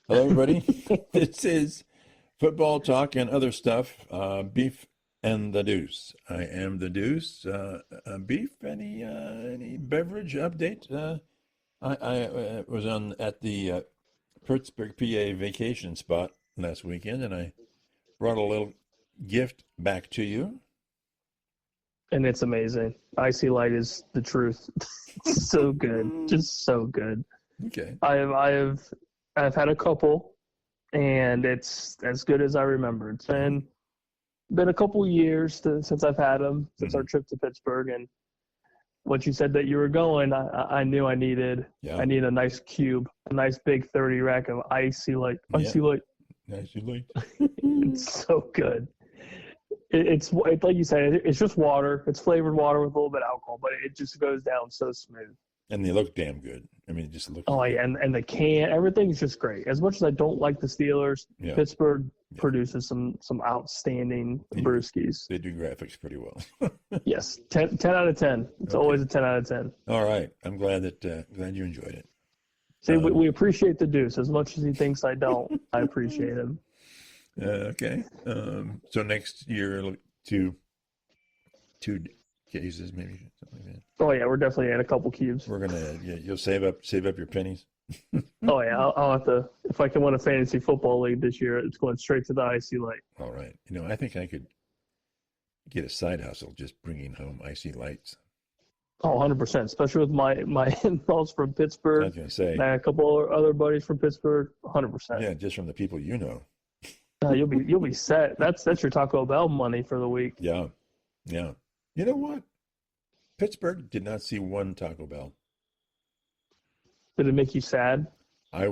Hello, everybody. This is football talk and other stuff. Beef and the Deuce. I am the Deuce. Beef. Any beverage update? I was on at the Pittsburgh, PA vacation spot last weekend, and I brought a little gift back to you. And it's amazing. Icy Light is the truth. It's so good, just so good. Okay. I've had a couple, and it's as good as I remember. It's been a couple years since I've had them, since our trip to Pittsburgh. And once you said that you were going, I knew I needed a nice cube, a nice big 30 rack of Icy Light. Icy Light. Icy Light. It's so good. It's like you said, it's just water. It's flavored water with a little bit of alcohol, but it just goes down so smooth. And they look damn good. I mean, it just looks. Oh, yeah, and the can, everything's just great. As much as I don't like the Steelers, Pittsburgh produces some outstanding brewskis. They do graphics pretty well. Yes, 10 out of 10. It's always a 10 out of 10. All right, I'm glad you enjoyed it. See, we appreciate the Deuce as much as he thinks I don't. I appreciate him. Okay. So next year, two cases, maybe something like that. Oh yeah, we're definitely at a couple cubes. We're gonna, you'll save up your pennies. Oh yeah, I'll have to. If I can win a fantasy football league this year, it's going straight to the Icy Light. All right. I think I could get a side hustle just bringing home Icy Lights. Oh, 100%. Especially with my in-laws from Pittsburgh. I was gonna say. And a couple other buddies from Pittsburgh. 100%. Yeah, just from the people you know. You'll be set. That's your Taco Bell money for the week. Yeah. You know what? Pittsburgh did not see one Taco Bell. Did it make you sad? I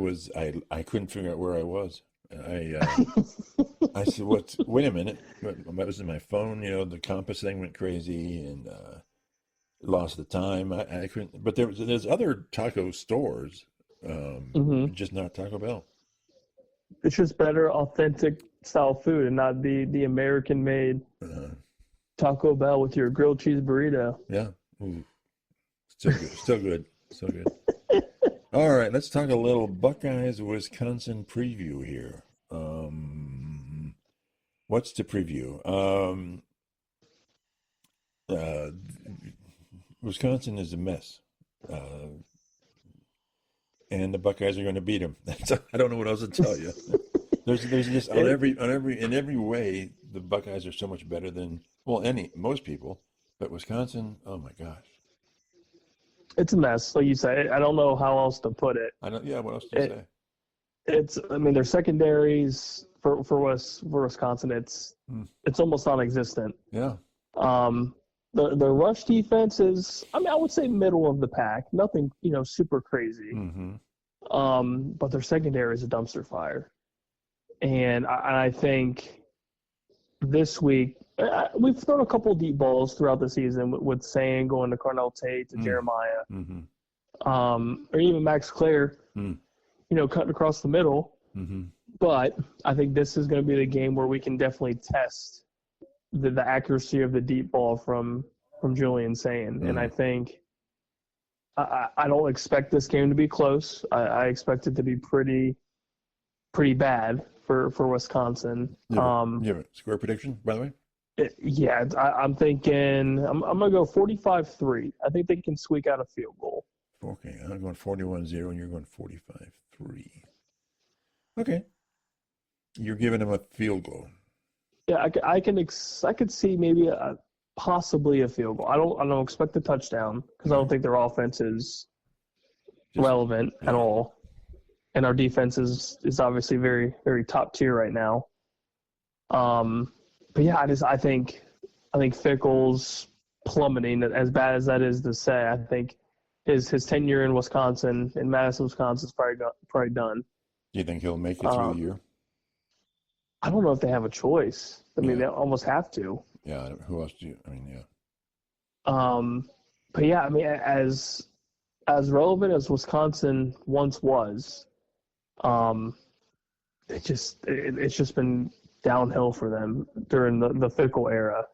couldn't figure out where I was. I said, wait a minute. I was in my phone, the compass thing went crazy and lost the time. I couldn't, but there's other taco stores, just not Taco Bell. It's just better, authentic style food and not the American-made Taco Bell with your grilled cheese burrito. Yeah. Ooh. Still good. All right, let's talk a little Buckeyes, Wisconsin preview here. What's to preview? Wisconsin is a mess. And the Buckeyes are going to beat them. I don't know what else to tell you. There's just in every way the Buckeyes are so much better than most people, but Wisconsin, oh my gosh, it's a mess. Like you say, I don't know how else to put it. I don't. Yeah, what else to say? Their secondaries for Wisconsin, it's almost non-existent. Yeah. The rush defense is, I would say middle of the pack. Nothing, super crazy. Mm-hmm. But their secondary is a dumpster fire. And I think this week, we've thrown a couple deep balls throughout the season with Sane going to Carnell Tate to Jeremiah. Or even Max Clare, cutting across the middle. But I think this is going to be the game where we can definitely test the accuracy of the deep ball from Julian Sane. And I think I don't expect this game to be close. I expect it to be pretty bad for Wisconsin. You have a score prediction, by the way? I'm thinking I'm going to go 45-3. I think they can squeak out a field goal. Okay, I'm going 41-0 and you're going 45-3. Okay. You're giving them a field goal. Yeah, I could see maybe possibly a field goal. I don't expect a touchdown because I don't think their offense is relevant at all, and our defense is obviously very, very top tier right now. But yeah, I think Fickle's plummeting. As bad as that is to say, I think his tenure in Wisconsin, in Madison, Wisconsin, is probably done. Do you think he'll make it through the year? I don't know if they have a choice. They almost have to. Yeah. Who else do you? But yeah, as relevant as Wisconsin once was, it's just been downhill for them during the Fickle era,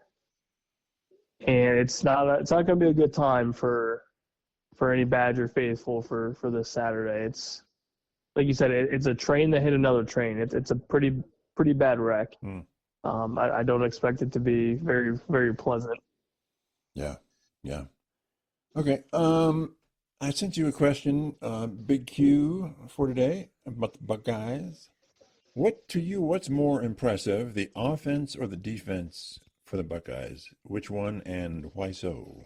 and it's not going to be a good time for any Badger faithful for this Saturday. like you said, it's a train that hit another train. It's a pretty bad wreck. Hmm. I don't expect it to be very, very pleasant. Yeah. Yeah. Okay. I sent you a question, Big Q, for today about the Buckeyes. What's more impressive, the offense or the defense for the Buckeyes? Which one and why so?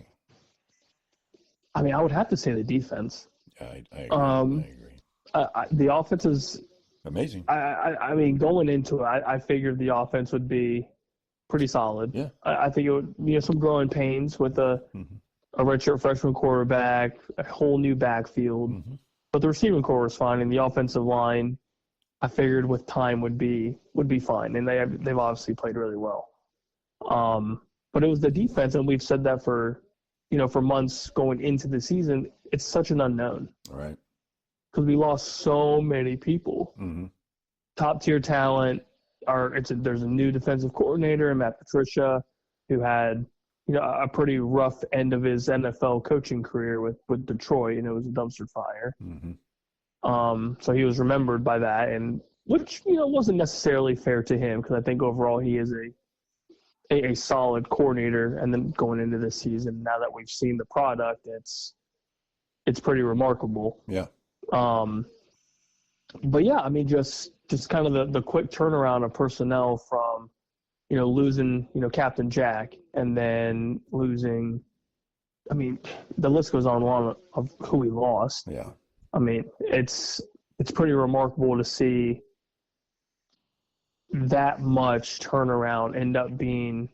I mean, I would have to say the defense. I agree. Um, I agree. the offense is. Amazing. I mean, going into it, I figured the offense would be pretty solid. Yeah. I think it would, some growing pains with Mhm. a redshirt freshman quarterback, a whole new backfield. Mhm. But the receiving core was fine, and the offensive line, I figured with time would be fine, and they've obviously played really well. But it was the defense, and we've said that for months going into the season. It's such an unknown All right. because we lost so many people, Mm-hmm. top tier talent. There's a new defensive coordinator, Matt Patricia, who had a pretty rough end of his NFL coaching career with Detroit, and it was a dumpster fire. Mm-hmm. So he was remembered by that, and which wasn't necessarily fair to him because I think overall he is a solid coordinator. And then going into this season, now that we've seen the product, it's pretty remarkable. Yeah. But yeah, I mean, just kind of the quick turnaround of personnel from losing Captain Jack and then losing. I mean, the list goes on of who we lost. Yeah. I mean, it's pretty remarkable to see that much turnaround end up being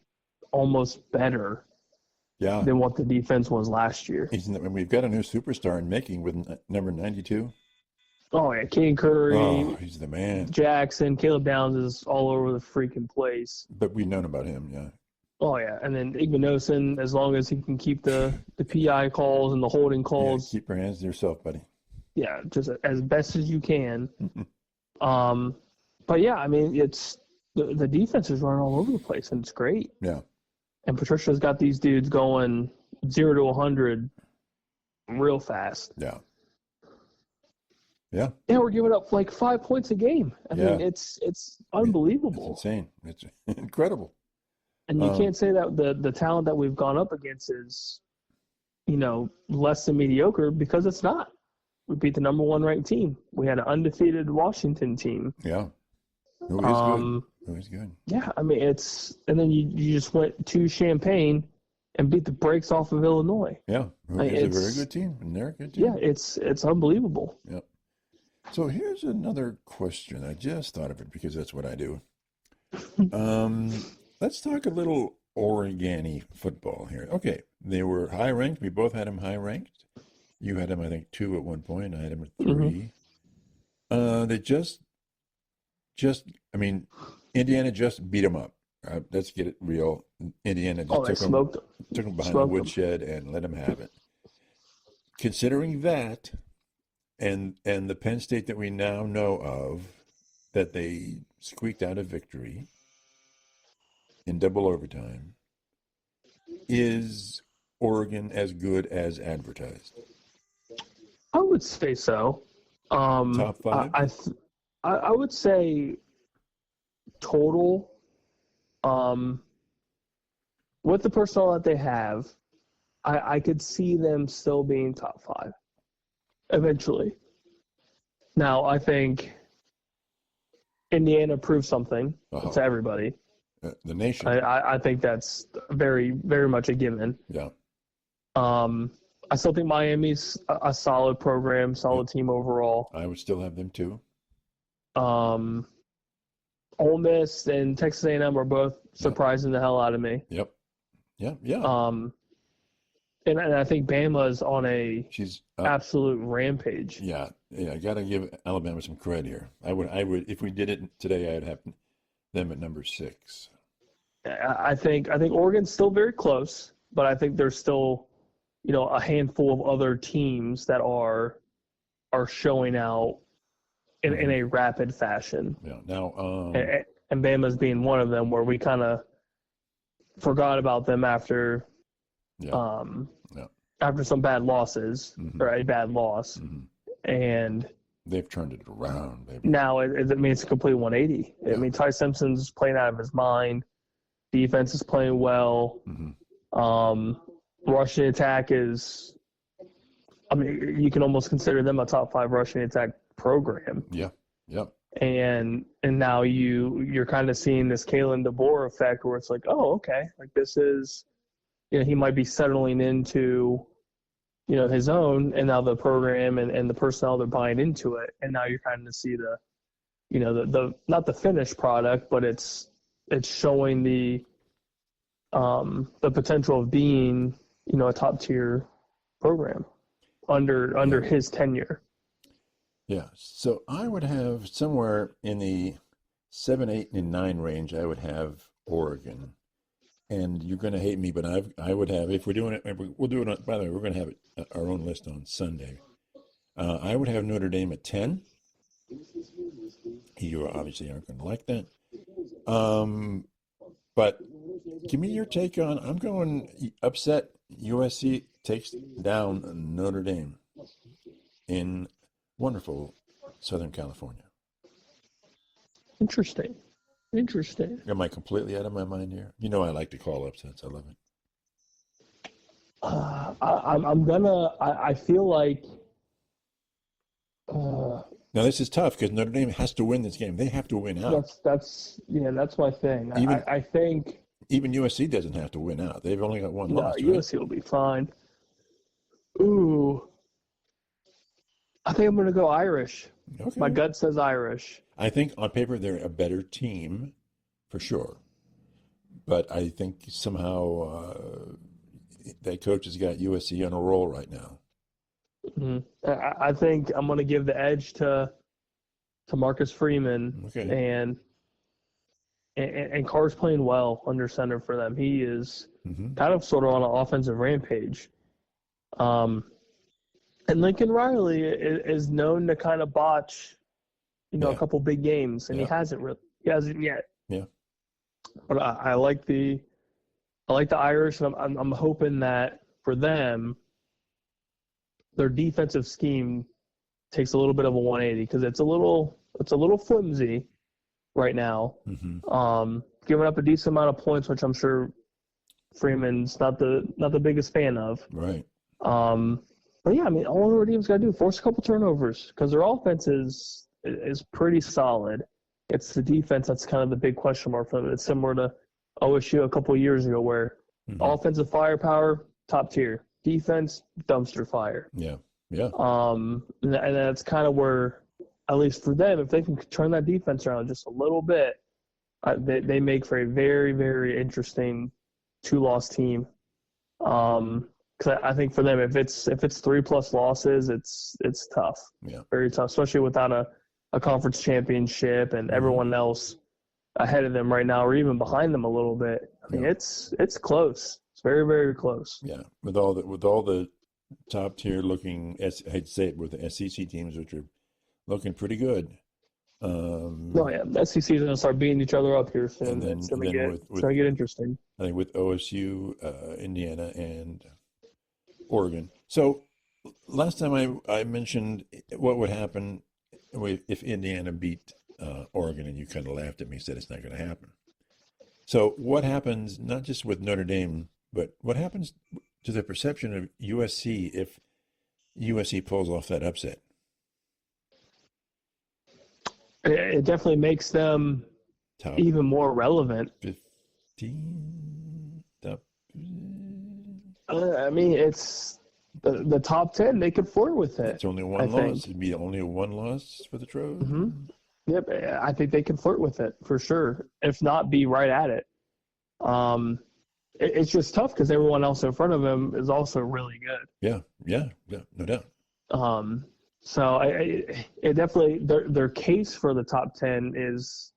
almost better Yeah. than what the defense was last year. We've got a new superstar in making with number 92. Oh yeah, King Curry, Oh, he's the man. Jackson, Caleb Downs is all over the freaking place. But we've known about him, yeah. Oh yeah, and then Igmanosin, as long as he can keep the PI calls and the holding Yeah, calls, keep your hands to yourself, buddy. yeah, just as best as you can. But yeah, I mean, it's the defense is running all over the place, and it's great. Yeah. And Patricia's got these dudes going 0 to 100 real fast. Yeah. Yeah. Yeah, we're giving up like 5 points a game. I mean, it's unbelievable. It's insane. It's incredible. And you can't say that the talent that we've gone up against is, less than mediocre, because it's not. We beat the number 1 ranked team. We had an undefeated Washington team. Yeah. Who is good. Who is good. Yeah, I mean, and then you just went to Champaign and beat the brakes off of Illinois. Yeah. Who is a very good team. And they're a good team. Yeah, it's unbelievable. Yep. So here's another question. I just thought of it because that's what I do. Let's talk a little Oregani football here. Okay, they were high ranked. We both had them high ranked. You had them, I think, 2 at one point. I had them at 3. They just, I mean, Indiana just beat them up. Let's get it real. Indiana just took them behind the woodshed and let them have it. Considering that, and the Penn State that we now know of, that they squeaked out a victory in double overtime, is Oregon as good as advertised? I would say so. Top 5? I would say total, with the personnel that they have, I could see them still being top 5 eventually. Now, I think Indiana proved something to everybody. The nation. I think that's very, very much a given. Yeah. I still think Miami's a solid program, solid team overall. I would still have them too. Ole Miss and Texas A&M are both surprising the hell out of me. Yep. Yeah. And I think Bama is on she's absolute rampage. Yeah. I got to give Alabama some credit here. I would, if we did it today, I'd have them at number 6. I think Oregon's still very close, but I think there's still, a handful of other teams that are showing out in a rapid fashion. Yeah. Now, and Bama's being one of them, where we kind of forgot about them after after some bad losses or a bad loss, and They've turned it around, baby. Now, it's a complete 180. Yeah. I mean, Ty Simpson's playing out of his mind. Defense is playing well. Rushing attack is, I mean, you can almost consider them a top 5 rushing attack program. Yeah. And now you're kind of seeing this Kalen DeBoer effect where it's like, oh, okay, like this is, he might be settling into, his own, and now the program and the personnel, they're buying into it, and now you're kind of see the, the not the finished product, but it's showing the potential of being, a top tier program under his tenure. Yeah. So I would have somewhere in the 7, 8, and 9 range. I would have Oregon, and you're going to hate me, but I would have, if we're doing it, we'll do it. By the way, we're going to have our own list on Sunday. I would have Notre Dame at 10. You obviously aren't going to like that. But give me your take on. I'm going upset. USC takes down Notre Dame in wonderful Southern California. Interesting. Am I completely out of my mind here? I like to call upsets. I love it. I feel like. Now this is tough because Notre Dame has to win this game. They have to win out. That's my thing. I think even USC doesn't have to win out. They've only got one loss. USC will be fine. Ooh. I think I'm going to go Irish. Okay. My gut says Irish. I think on paper they're a better team, for sure. But I think somehow that coach has got USC on a roll right now. Mm-hmm. I think I'm going to give the edge to Marcus Freeman. Okay. And Carr's playing well under center for them. He is kind of sort of on an offensive rampage. And Lincoln Riley is known to kind of botch, a couple big games, and he hasn't yet. Yeah. But I like the Irish, and I'm hoping that for them, their defensive scheme takes a little bit of a 180 because it's a little flimsy right now. Giving up a decent amount of points, which I'm sure Freeman's not the biggest fan of. Right. But yeah, I mean, all Notre Dame's got to do force a couple turnovers because their offense is pretty solid. It's the defense that's kind of the big question mark for them. It's similar to OSU a couple of years ago where offensive firepower, top tier. Defense, dumpster fire. Yeah. And that's kind of where, at least for them, if they can turn that defense around just a little bit, they make for a very, very interesting 2-loss team. Because I think for them, if it's 3+ losses, it's tough. Yeah. Very tough, especially without a conference championship and everyone else ahead of them right now, or even behind them a little bit. I mean, it's close. It's very, very close. Yeah. With all the top tier looking, I'd say it with the SEC teams, which are looking pretty good. The SEC is going to start beating each other up here soon. It's going to get interesting. I think with OSU, Indiana, and Oregon. So last time I mentioned what would happen if Indiana beat Oregon, and you kind of laughed at me, said it's not going to happen. So what happens, not just with Notre Dame, but what happens to the perception of USC if USC pulls off that upset? It definitely makes them even more relevant. 15 top. I mean, it's the top 10. They could flirt with it. It's only one loss. It'd be only one loss for the Trojans. Yep, I think they can flirt with it for sure. If not, be right at it. It's just tough because everyone else in front of them is also really good. Yeah, no doubt. So it definitely their case for the top 10 is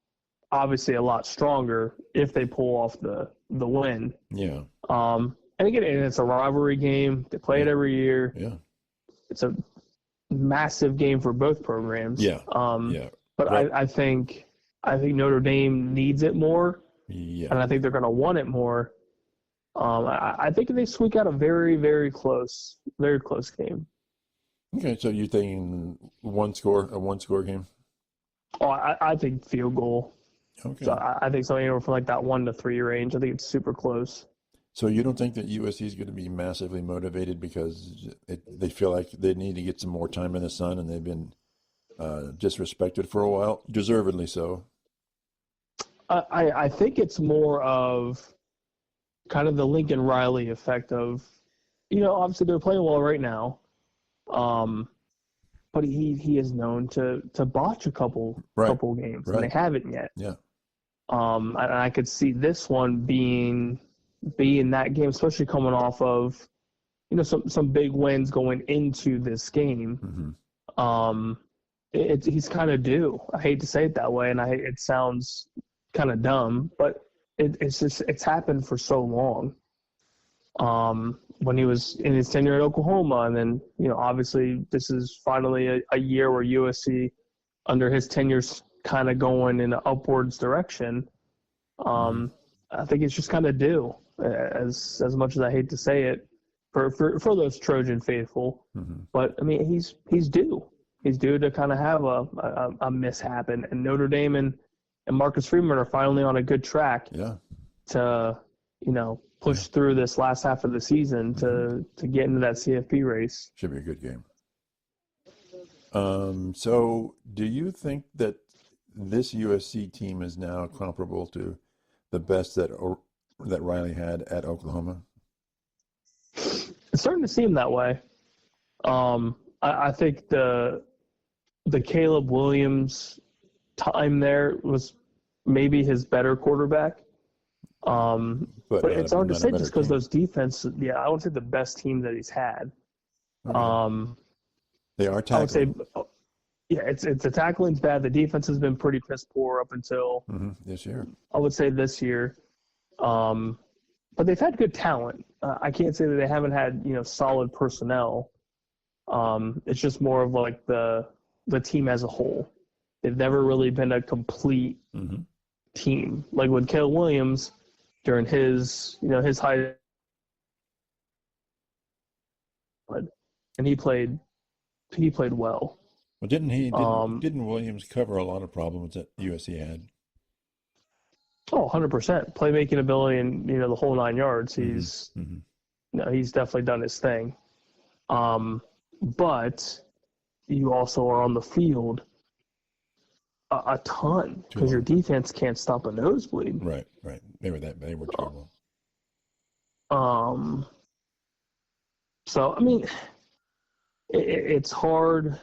obviously a lot stronger if they pull off the win. Yeah. And again, it's a rivalry game. They play it every year. Yeah. It's a massive game for both programs. Yeah. But right. I think Notre Dame needs it more. Yeah. And I think they're going to want it more. I think they squeak out a very, very close game. Okay, so you're thinking a one-score game? Oh, I think field goal. Okay. So I think something anywhere from like that 1-3 range. I think it's super close. So you don't think that USC is going to be massively motivated because they feel like they need to get some more time in the sun and they've been disrespected for a while, deservedly so. I think it's more of kind of the Lincoln Riley effect of, obviously they're playing well right now, but he is known to botch a couple games, and they haven't yet. Yeah. And I could see this one being that game, especially coming off of, some big wins going into this game. Mm-hmm. He's kind of due. I hate to say it that way, and it sounds kind of dumb, but it's happened for so long. When he was in his tenure at Oklahoma, and then obviously this is finally a year where USC under his tenure's kind of going in an upwards direction. I think it's just kind of due, as much as I hate to say it, for those Trojan faithful. Mm-hmm. But I mean, he's due. He's due to kind of have a mishap, and Notre Dame and Marcus Freeman are finally on a good track. Yeah. To push through this last half of the season to get into that CFP race. Should be a good game. So do you think that this USC team is now comparable to the best that Riley had at Oklahoma? It's starting to seem that way. I think the Caleb Williams time there was maybe his better quarterback. But it's hard to say just because those defense. Yeah, I would say the best team that he's had. Okay. They are tackling. I would say, yeah, it's the tackling's bad. The defense has been pretty piss poor up until this year. I would say this year. But they've had good talent. I can't say that they haven't had solid personnel. It's just more of like the team as a whole. They've never really been a complete team. Like with Caleb Williams during his his high, and he played well. Well, didn't Williams cover a lot of problems that USC had? Oh, 100%. Playmaking ability and the whole 9 yards. He's he's definitely done his thing. But you also are on the field a ton because your defense can't stop a nosebleed. Right. They were terrible. So I mean, it's hard.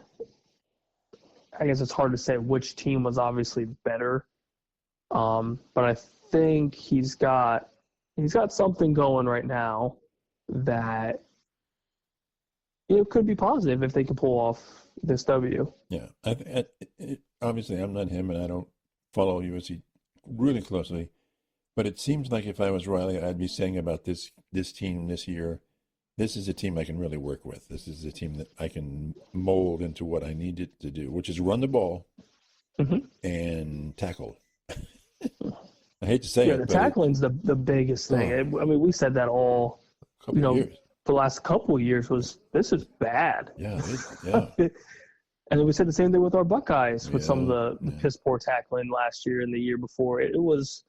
I guess it's hard to say which team was obviously better. But I think he's got something going right now that could be positive if they can pull off this W. Yeah, obviously I'm not him, and I don't follow USC really closely. But it seems like if I was Riley, I'd be saying about this team this year, this is a team I can really work with. This is a team that I can mold into what I need it to do, which is run the ball and tackle. I hate to say it. The tackling's the biggest thing. I mean, we said that all, years. The last couple of years this is bad. Yeah. And then we said the same thing with our Buckeyes with some of the piss poor tackling last year and the year before. It was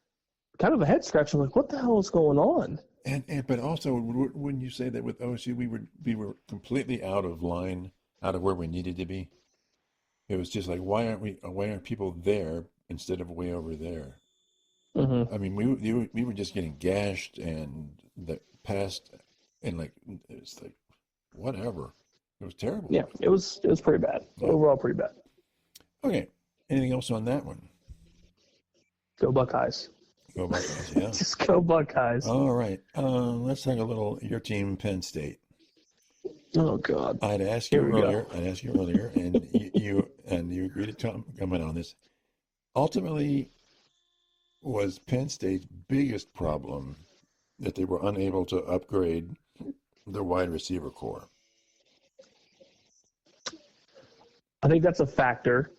kind of a head scratcher, like what the hell is going on? But also, wouldn't you say that with OSU we were completely out of line, out of where we needed to be? It was just like why aren't people there instead of way over there? I mean, we were just getting gashed and the past, and it's like whatever. It was terrible. Yeah, it was pretty bad. Yeah. Overall, pretty bad. Okay. Anything else on that one? Go Buckeyes. Go Buckeyes, yeah. Just go Buckeyes. All right. Let's talk a little your team, Penn State. Oh God. I'd asked you earlier, and you agreed to comment on this. Ultimately, was Penn State's biggest problem that they were unable to upgrade their wide receiver core? I think that's a factor.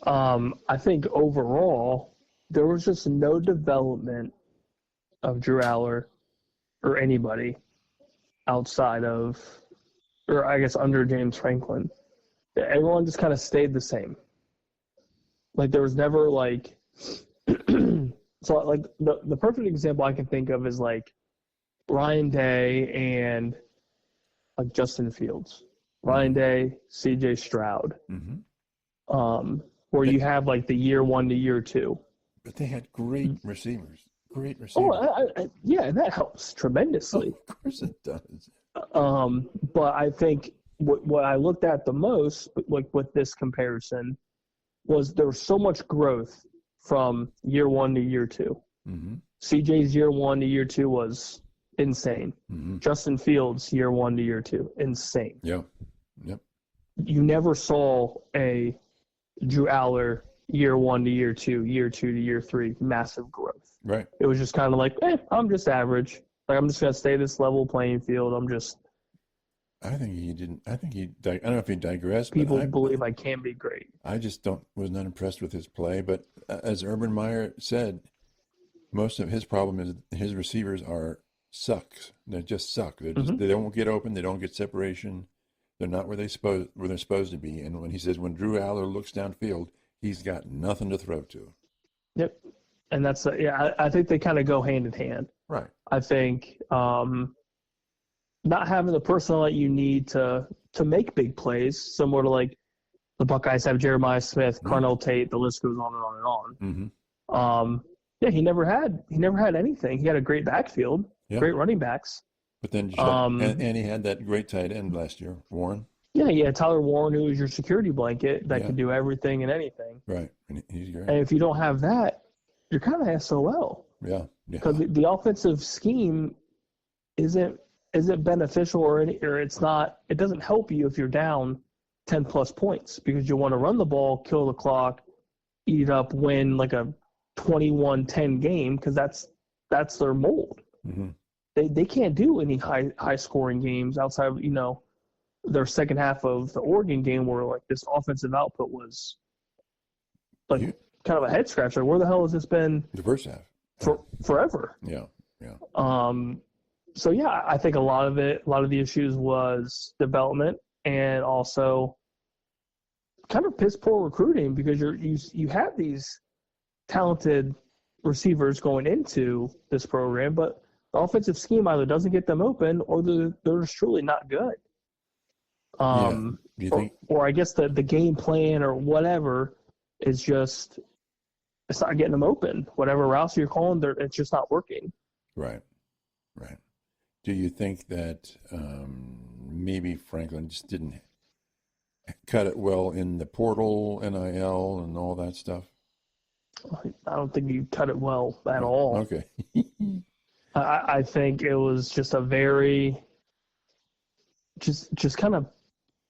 I think overall, there was just no development of Drew Aller or anybody outside of or I guess under James Franklin, everyone just kind of stayed the same. Like there was never like, so like the perfect example I can think of is like Ryan Day and like Justin Fields, Ryan Day, C.J. Stroud, where you have like the year 1 to year 2. But they had great receivers. Great Oh, receivers. yeah, and that helps tremendously. Of course it does. But I think what I looked at the most, like with this comparison, was there was so much growth from year 1 to year 2. CJ's year 1 to year 2 was insane. Justin Fields year 1 to year 2, insane. Yeah. Yep. You never saw a Drew Aller year 1 to year 2, year 2 to year 3 massive growth. Right. It was just kind of like, I'm just average. Like I'm just gonna stay this level playing field. I think he didn't. I don't know if he digressed. People but believe I can be great. I just was not impressed with his play. But as Urban Meyer said, most of his problem is his receivers sucks. They just suck. They don't get open. They don't get separation. They're not where they're supposed to be. And when he says when Drew Aller looks downfield, he's got nothing to throw to. Yep. And that's I think they kind of go hand in hand. Right. I think not having the personnel that you need to make big plays, similar to like the Buckeyes have Jeremiah Smith, Carnell Tate, the list goes on and on and on. He never had anything. He had a great backfield, great running backs. But then and he had that great tight end last year, Warren. Yeah, Tyler Warren, who was your security blanket that could do everything and anything. Right, and he's great. And if you don't have that, you're kind of SOL. Yeah. Because the offensive scheme isn't beneficial or it's not. It doesn't help you if you're down 10 plus points because you want to run the ball, kill the clock, eat it up, win like a 21-10 game because that's their mold. They can't do any high scoring games outside of their second half of the Oregon game where like this offensive output was like kind of a head scratcher. Where the hell has this been? The first half. Forever. Yeah. So yeah, I think a lot of the issues was development and also kind of piss poor recruiting because you have these talented receivers going into this program, but the offensive scheme either doesn't get them open or they're just truly not good. Do you think? Or I guess the game plan or whatever is just it's not getting them open. Whatever routes you're calling, it's just not working. Right. Do you think that maybe Franklin just didn't cut it well in the portal, NIL, and all that stuff? I don't think you cut it well at all. Okay. I think it was just a very just kind of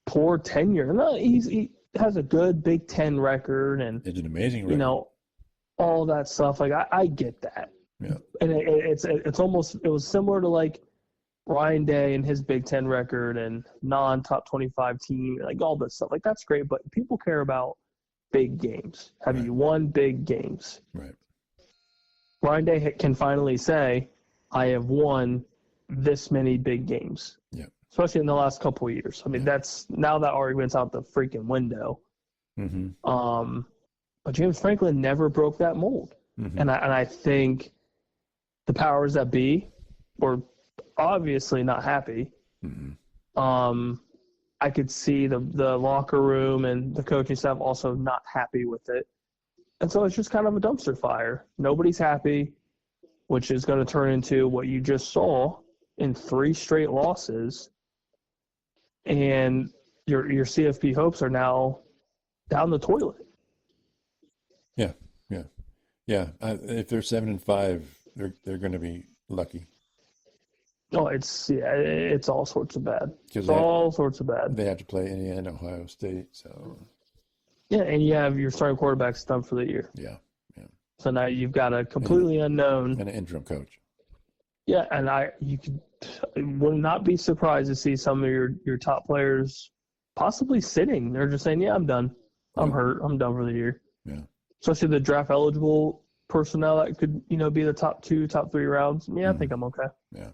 poor tenure. No, he has a good Big Ten record and it's an amazing record. All that stuff. Like I get that. Yeah. And it's almost it was similar to like Ryan Day and his Big Ten record and non-top 25 team, like all this stuff. Like that's great, but people care about big games. Have you won big games? Right. Ryan Day can finally say, I have won this many big games. Yeah. Especially in the last couple of years. I mean, that's now that argument's out the freaking window. But James Franklin never broke that mold. And I think the powers that be were obviously not happy. I could see the locker room and the coaching staff also not happy with it. And so it's just kind of a dumpster fire. Nobody's happy, which is going to turn into what you just saw in 3 straight losses. And your CFP hopes are now down the toilet. Yeah. If they're 7-5, they're going to be lucky. Oh, it's all sorts of bad. It's all sorts of bad. They have to play Indiana, Ohio State, so. Yeah, and you have your starting quarterback stumped for the year. Yeah. So now you've got a completely unknown and an interim coach. Yeah, and would not be surprised to see some of your top players possibly sitting. They're just saying, "Yeah, I'm done. I'm hurt. I'm done for the year." Yeah. Especially the draft eligible personnel that could be the top 2, top 3 rounds. Yeah, I think I'm okay. Yeah.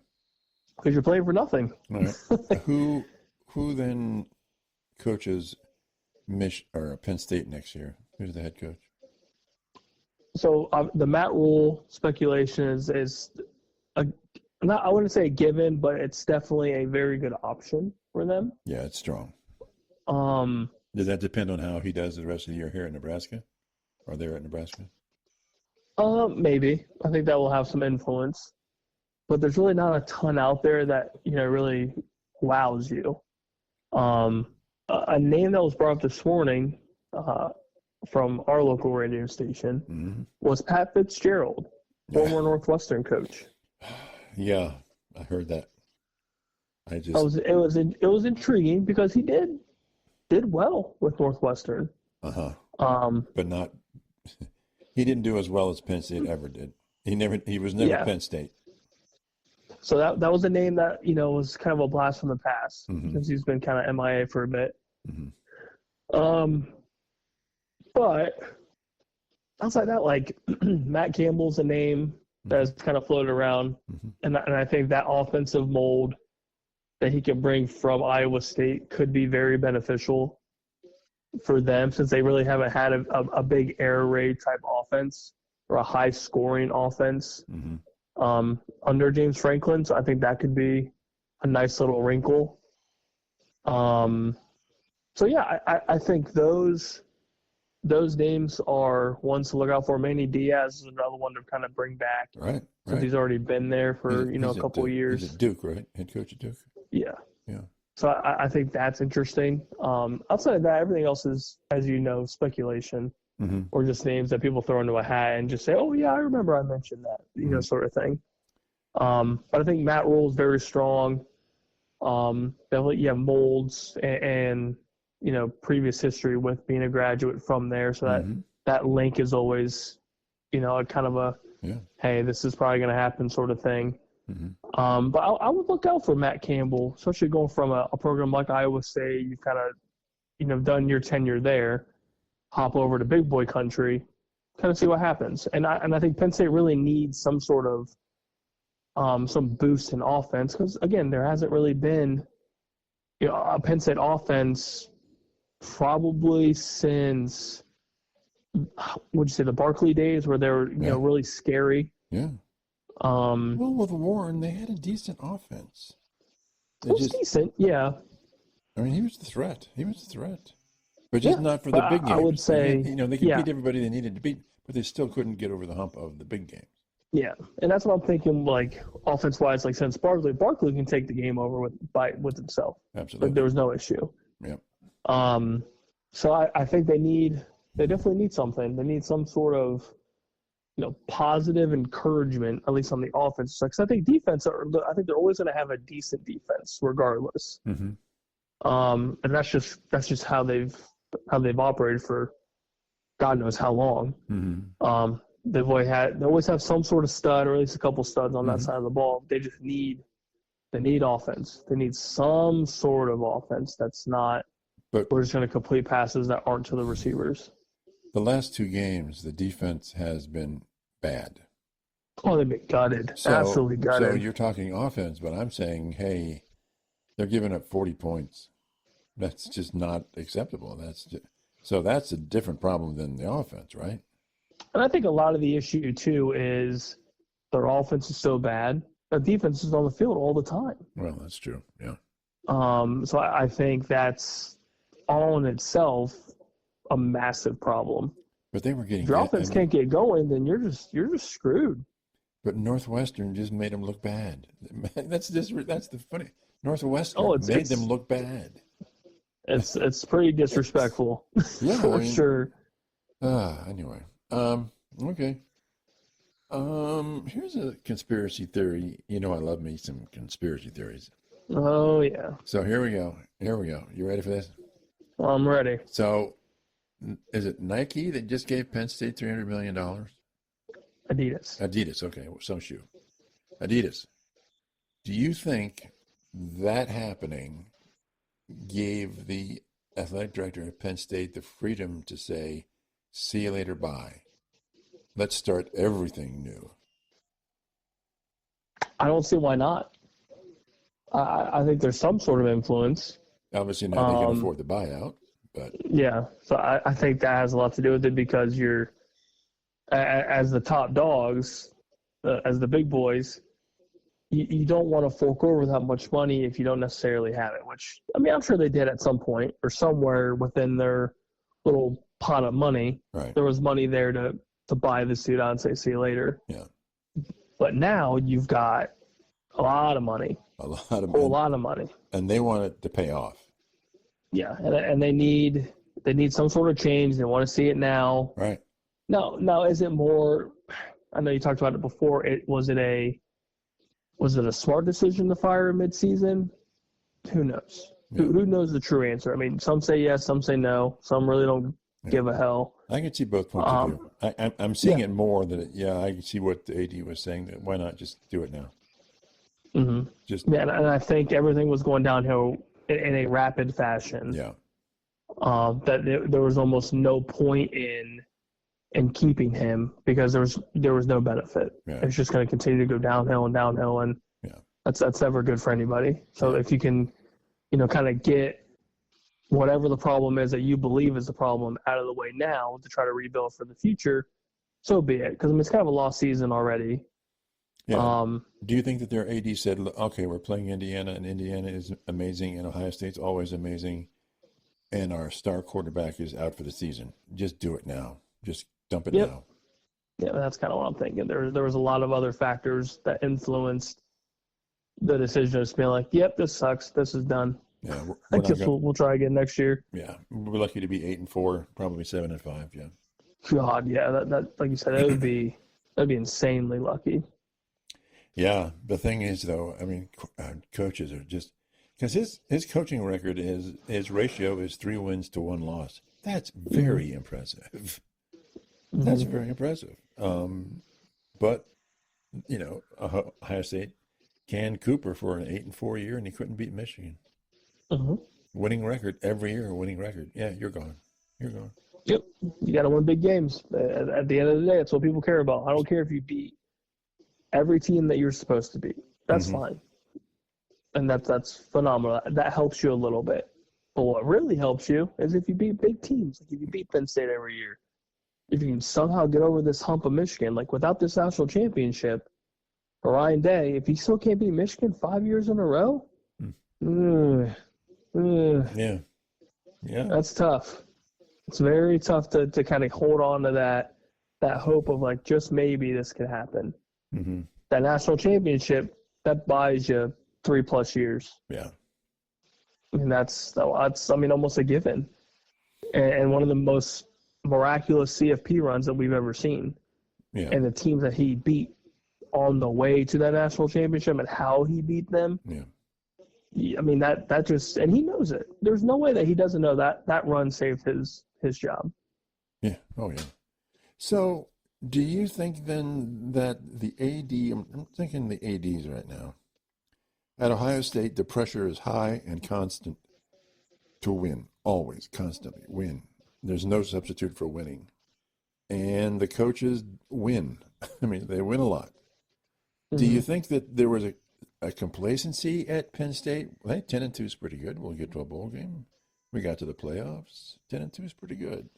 Because you're playing for nothing. All right. Who then coaches Penn State next year? Who's the head coach? So the Matt Rule speculation is a not, I wouldn't say a given, but it's definitely a very good option for them. Yeah, it's strong. Um, Does that depend on how he does the rest of the year here in Nebraska, or there at Nebraska? Maybe. I think that will have some influence, but there's really not a ton out there that really wows you. A name that was brought up this morning from our local radio station was Pat Fitzgerald, former Northwestern coach. Yeah, I heard that. It was intriguing because he did well with Northwestern. But not. He didn't do as well as Penn State ever did. He was never Penn State. So that was a name that was kind of a blast from the past since he's been kind of MIA for a bit. But outside that, like Matt Campbell's a name that's kind of floated around, and I think that offensive mold that he can bring from Iowa State could be very beneficial for them since they really haven't had a big air raid type offense or a high scoring offense under James Franklin. So I think that could be a nice little wrinkle. So yeah, I think those names are ones to look out for. Manny Diaz is another one to kind of bring back. Right. Since he's already been there for a couple of years. He's at Duke, right? Head coach at Duke. Yeah. Yeah. So I think that's interesting. Outside of that, everything else is, as you know, speculation or just names that people throw into a hat and just say, "Oh yeah, I remember I mentioned that," sort of thing. But I think Matt Rule is very strong. Definitely, you have molds and previous history with being a graduate from there, so that link is always, a kind of a hey, this is probably going to happen sort of thing. But I would look out for Matt Campbell, especially going from a program like Iowa State. You've kind of, done your tenure there, hop over to big boy country, kind of see what happens. And I think Penn State really needs some sort of some boost in offense because again, there hasn't really been a Penn State offense probably since would you say the Barkley days where they were really scary. Yeah. Well, with Warren, they had a decent offense. It was decent, yeah. I mean, he was the threat. But just not for the big games. I would say, they could beat everybody they needed to beat, but they still couldn't get over the hump of the big games. Yeah, and that's what I'm thinking, like, offense-wise, like, since Barkley can take the game over with himself. Absolutely. Like, there was no issue. Yeah. So I think they definitely need something. They need some sort of, positive encouragement, at least on the offense. Because I think I think they're always going to have a decent defense regardless. And that's just how they've operated for God knows how long. They always have some sort of stud or at least a couple studs on that side of the ball. They just need offense. They need some sort of offense that's not we're just going to complete passes that aren't to the receivers. The last two games, the defense has been bad. Oh, they've been gutted. Absolutely gutted. So you're talking offense, but I'm saying, hey, they're giving up 40 points. That's just not acceptable. That's a different problem than the offense, right? And I think a lot of the issue, too, is their offense is so bad. Their defense is on the field all the time. Well, that's true, yeah. So I think that's all in itself a massive problem. But they were getting. If your offense can't get going, then you're just screwed. But Northwestern just made them look bad. That's the funny. Northwestern made them look bad. It's pretty disrespectful. Yeah, for sure. Anyway, okay. Here's a conspiracy theory. I love me some conspiracy theories. Oh yeah. So here we go. You ready for this? I'm ready. So, is it Nike that just gave Penn State $300 million? Adidas. Okay, some shoe. Adidas. Do you think that happening gave the athletic director of Penn State the freedom to say, "See you later, bye. Let's start everything new"? I don't see why not. I think there's some sort of influence. Obviously now they can afford the buyout, but Yeah, so I think that has a lot to do with it because you're as the top dogs, as the big boys, you don't want to fork over that much money if you don't necessarily have it. Which I mean, I'm sure they did at some point or somewhere within their little pot of money. right. There was money there to buy the suit out and say see you later. Yeah. But now you've got a lot of money, A lot of a whole lot of money. And they want it to pay off. Yeah, and they need some sort of change. They want to see it now. Right. Now, is it more? I know you talked about it before. Was it a smart decision to fire midseason? Who knows? Yeah. Who knows the true answer? I mean, some say yes, some say no. Some really don't give a hell. I can see both points of view. I'm seeing it more that I can see what the AD was saying. That why not just do it now? Mm-hmm. And I think everything was going downhill in a rapid fashion. Yeah. That there was almost no point in keeping him because there was no benefit. Yeah. It's just going to continue to go downhill, and that's never good for anybody. So if you can, kind of get whatever the problem is that you believe is the problem out of the way now to try to rebuild for the future, so be it. Because I mean, it's kind of a lost season already. Yeah. Do you think that their AD said, okay, we're playing Indiana, and Indiana is amazing, and Ohio State's always amazing, and our star quarterback is out for the season. Just do it now. Just dump it now. Yeah, that's kind of what I'm thinking. There was a lot of other factors that influenced the decision of being like, yep, this sucks. This is done. Yeah, I guess we'll try again next year. Yeah, we're lucky to be 8-4, probably 7-5. Yeah. God, yeah, that like you said, that'd be insanely lucky. Yeah, the thing is though, I mean, coaches are just because his coaching record his ratio is 3 wins to 1 loss. That's very impressive. That's very impressive. But Ohio State canned Cooper for an 8-4 year, and he couldn't beat Michigan. Winning record every year, winning record. Yeah, you're gone. You're gone. Yep, you got to win big games. At the end of the day, that's what people care about. I don't care if you beat every team that you're supposed to beat. That's fine, and that's phenomenal. That helps you a little bit. But what really helps you is if you beat big teams, like if you beat Penn State every year. If you can somehow get over this hump of Michigan, like without this national championship, for Ryan Day, if he still can't beat Michigan 5 years in a row, yeah, that's tough. It's very tough to kind of hold on to that hope of like just maybe this could happen. That national championship that buys you 3+ years. Yeah, and that's I mean almost a given, and one of the most miraculous CFP runs that we've ever seen. Yeah. And the teams that he beat on the way to that national championship and how he beat them. Yeah. I mean, that just, and he knows it. There's no way that he doesn't know that run saved his job. Yeah. Oh, yeah. So do you think then that the AD, I'm thinking the ADs right now, at Ohio State, the pressure is high and constant to win, always, constantly win. There's no substitute for winning. And the coaches win. I mean, they win a lot. Do you think that there was a complacency at Penn State? Hey, 10-2 is pretty good. We'll get to a bowl game. We got to the playoffs. 10-2 is pretty good.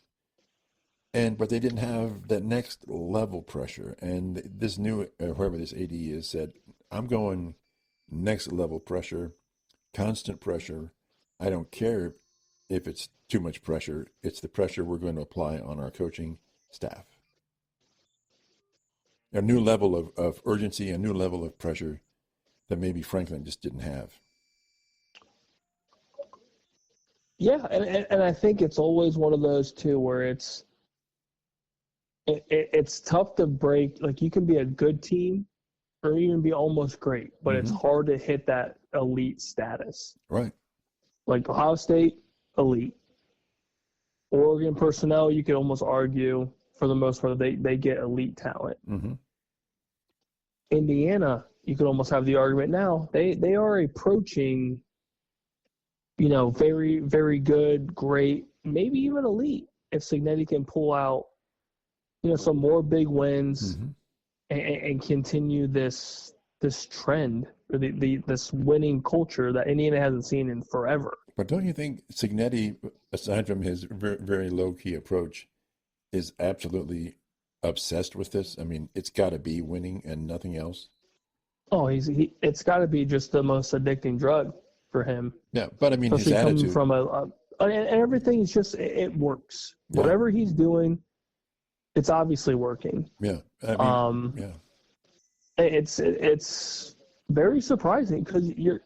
But they didn't have that next level pressure. And this new, whoever this AD is, said, I'm going next level pressure, constant pressure. I don't care if it's too much pressure. It's the pressure we're going to apply on our coaching staff. A new level of urgency, a new level of pressure that maybe Franklin just didn't have. Yeah, and I think it's always one of those too where it's tough to break. Like you can be a good team or even be almost great, but it's hard to hit that elite status. Right. Like Ohio State, elite. Oregon personnel, you could almost argue for the most part they get elite talent. Indiana, you could almost have the argument now they are approaching, very, very good, great, maybe even elite if Cignetti can pull out, some more big wins and continue this trend or this winning culture that Indiana hasn't seen in forever. But don't you think Cignetti, aside from his very, very low-key approach, is absolutely obsessed with this? I mean, it's got to be winning and nothing else. Oh, it's got to be just the most addicting drug for him. Yeah, but I mean, his Especially coming attitude. from and everything is just it works. Yeah. Whatever he's doing, it's obviously working. Yeah, I mean, yeah. It's very surprising because you're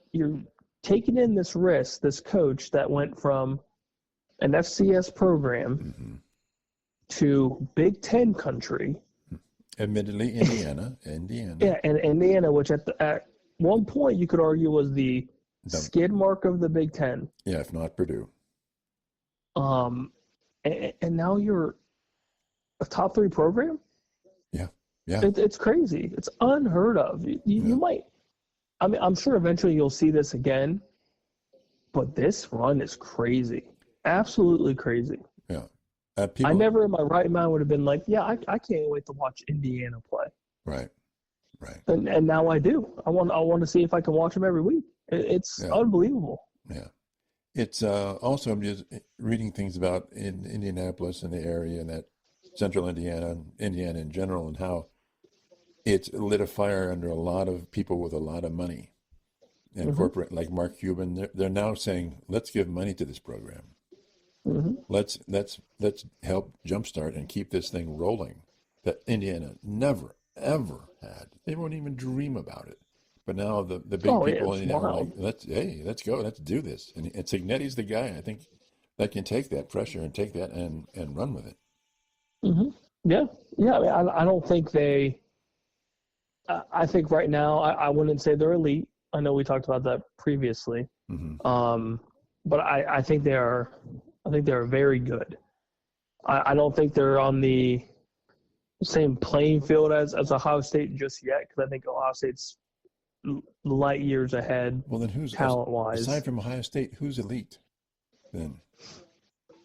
taking in this risk, this coach that went from an FCS program to Big Ten country. Admittedly, Indiana. Yeah, and Indiana, which at one point you could argue was the skid mark of the Big Ten. Yeah, if not Purdue. And now you're a top 3 program. Yeah, yeah. It's crazy. It's unheard of. You might. I mean, I'm sure eventually you'll see this again, but this run is crazy. Absolutely crazy. Yeah. I never in my right mind would have been like, yeah, I can't wait to watch Indiana play. Right. And now I do. I want to see if I can watch them every week. It's unbelievable. Yeah. It's also, I'm just reading things about in Indianapolis and the area and that central Indiana in general, and how it's lit a fire under a lot of people with a lot of money and corporate, like Mark Cuban. They're now saying, let's give money to this program. Let's help jumpstart and keep this thing rolling that Indiana never, ever had. They won't even dream about it. But now the big people in Indiana are like, let's go, let's do this. And Cignetti's the guy, I think, that can take that pressure and take that and run with it. Yeah. I mean, I don't think they. I think right now I wouldn't say they're elite. I know we talked about that previously. But I think they are. I think they're very good. I don't think they're on the same playing field as Ohio State just yet, because I think Ohio State's light years ahead. Well, then who's talent-wise? Aside from Ohio State, who's elite then?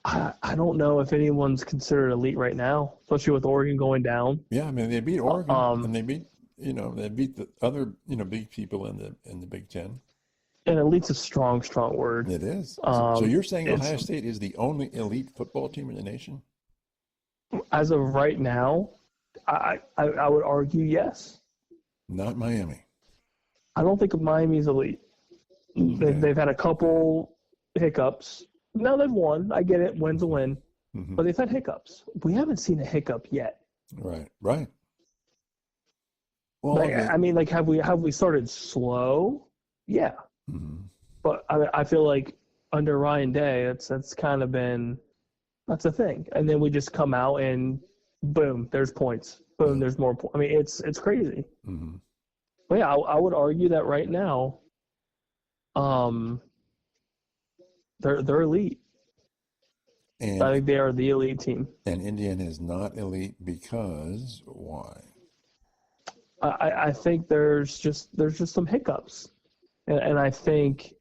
I don't know if anyone's considered elite right now, especially with Oregon going down. Yeah, I mean they beat Oregon and they beat the other big people in the Big Ten. And elite's a strong word. It is. So you're saying Ohio State is the only elite football team in the nation? As of right now, I would argue yes. Not Miami. I don't think Miami's elite. They've had a couple hiccups. Now they've won. I get it. Win's a win. But they've had hiccups. We haven't seen a hiccup yet. Right. Well, I mean, like, have we started slow? Yeah. But I feel like under Ryan Day, that's kind of been that's a thing. And then we just come out and boom, there's points. Boom, there's more points. I mean, it's crazy. But yeah, I would argue that right now, they're elite. And I think they are the elite team. And Indiana is not elite because why? I think there's just some hiccups, and I think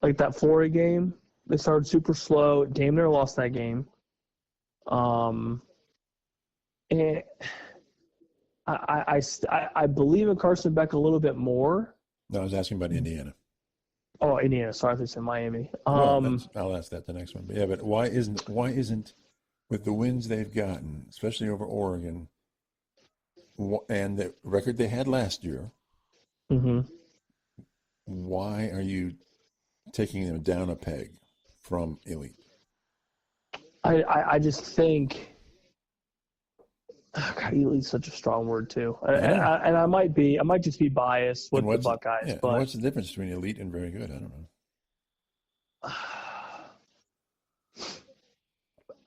like that Florida game, they started super slow. Damn near lost that game. And I believe in Carson Beck a little bit more. No, I was asking about Indiana. Oh, Indiana. Sorry, I said Miami. Well, I'll ask that the next one. But yeah, but why isn't with the wins they've gotten, especially over Oregon, and the record they had last year? Why are you taking them down a peg from elite? I just think. Oh God, elite's such a strong word too, and I might just be biased with the Buckeyes. Yeah, but what's the difference between elite and very good? I don't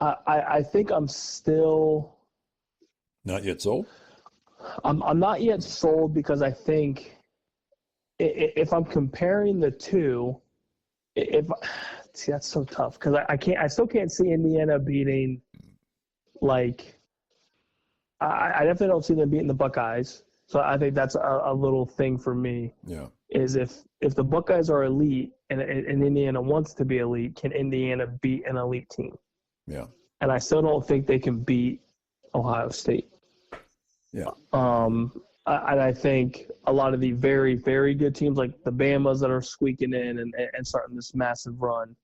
know. I think I'm still not yet sold. I'm not yet sold because I think if I'm comparing the two, see, that's so tough because I still can't see Indiana beating like. I definitely don't see them beating the Buckeyes. So I think that's a little thing for me. Yeah. Is if the Buckeyes are elite and Indiana wants to be elite, can Indiana beat an elite team? Yeah. And I still don't think they can beat Ohio State. Yeah. And I think a lot of the very, very good teams like the Bamas that are squeaking in and starting this massive run,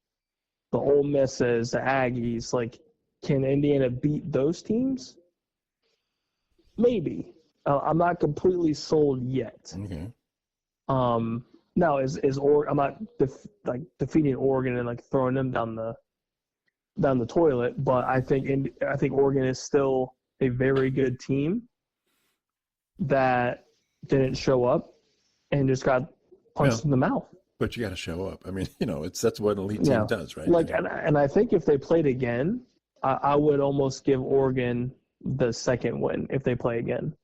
the Ole Misses, the Aggies, like, can Indiana beat those teams? Maybe. I'm not completely sold yet. Okay. Now I'm not defeating Oregon and like throwing them down the toilet, but I think Oregon is still a very good team that didn't show up and just got punched in the mouth. But you got to show up. I mean, that's what an elite team does, right? Like, and I think if they played again, I would almost give Oregon the second win if they play again.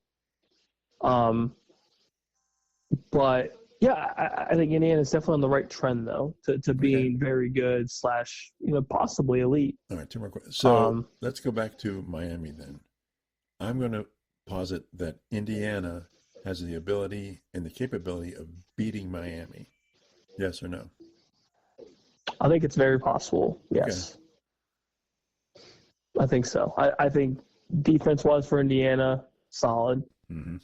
But yeah, I think Indiana is definitely on the right trend though to being very good / possibly elite. All right, 2 more questions. So let's go back to Miami then. I'm going to posit that Indiana has the ability and the capability of beating Miami. Yes or no? I think it's very possible. Yes. Okay. I think so. I think defense-wise for Indiana, solid. Mm-hmm.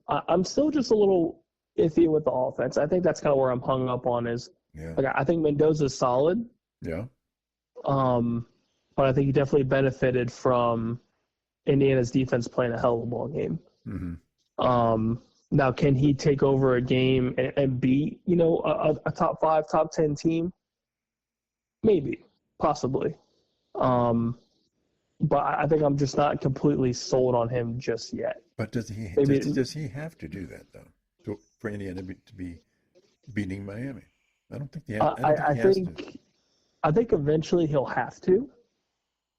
I'm still just a little iffy with the offense. I think that's kind of where I'm hung up on is like I think Mendoza's solid. Yeah. But I think he definitely benefited from Indiana's defense playing a hell of a ball game. Mm-hmm. Now, can he take over a game and beat, a top 5, top 10 team? Maybe, possibly. But I think I'm just not completely sold on him just yet. But does he have to do that though, for Indiana to be beating Miami? I don't think he has to. I think eventually he'll have to.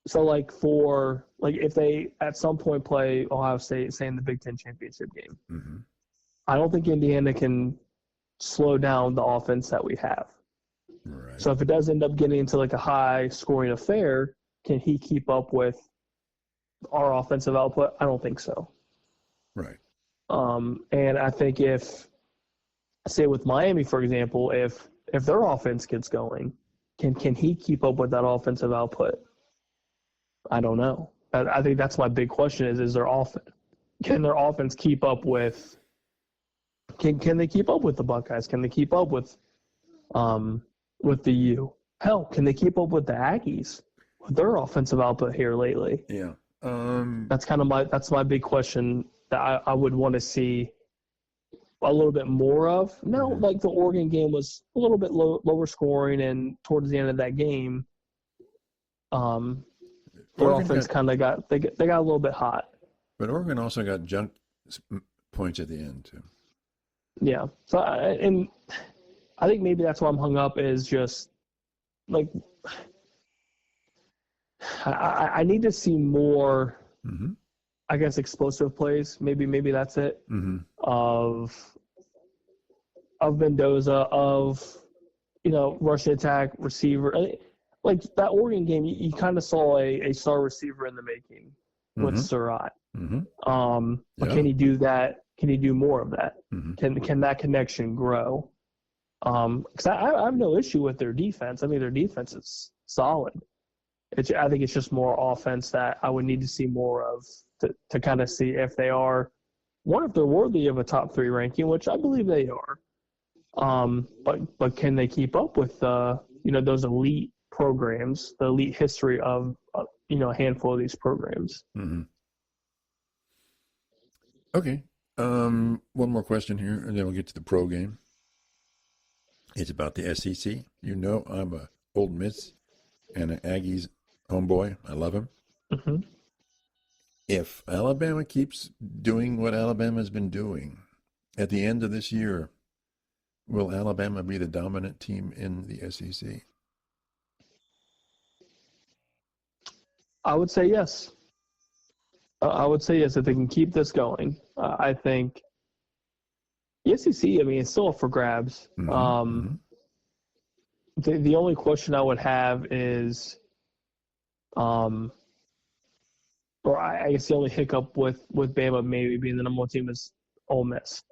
So if they at some point play Ohio State, say in the Big Ten championship game, mm-hmm. I don't think Indiana can slow down the offense that we have. Right. So if it does end up getting into like a high scoring affair, can he keep up with our offensive output? I don't think so. Right. And I think say with Miami, for example, if their offense gets going, can he keep up with that offensive output? I don't know. I think that's my big question is their offense. Can their offense keep up with can they keep up with the Buckeyes? Can they keep up with the U? Hell, can they keep up with the Aggies with their offensive output here lately? Yeah. That's my big question that I would want to see a little bit more of. No, mm-hmm. Like the Oregon game was a little bit lower scoring, and towards the end of that game, their offense kind of got a little bit hot. But Oregon also got junk points at the end too. Yeah. So I think maybe that's why I'm hung up is just like I need to see more. Mm-hmm. I guess explosive plays. Maybe that's it. Mm-hmm. Of Mendoza, of rushing attack receiver. Like that Oregon game, you kind of saw a star receiver in the making with mm-hmm. Surratt. Mm-hmm. But can he do that? Can he do more of that? Mm-hmm. Can that connection grow? Because I have no issue with their defense. I mean, their defense is solid. I think it's just more offense that I would need to see more of to kind of see if they are if they're worthy of a top 3 ranking, which I believe they are. But can they keep up with those elite programs, the elite history of a handful of these programs? Mm-hmm. Okay. One more question here, and then we'll get to the pro game. It's about the SEC. I'm a Ole Miss and an Aggies homeboy. I love him. Mm-hmm. If Alabama keeps doing what Alabama's been doing, at the end of this year, will Alabama be the dominant team in the SEC? I would say yes. I would say yes if they can keep this going. I think the SEC, it's still up for grabs. Mm-hmm. The only question I would have is, or I guess the only hiccup with Bama maybe being the number 1 team is Ole Miss.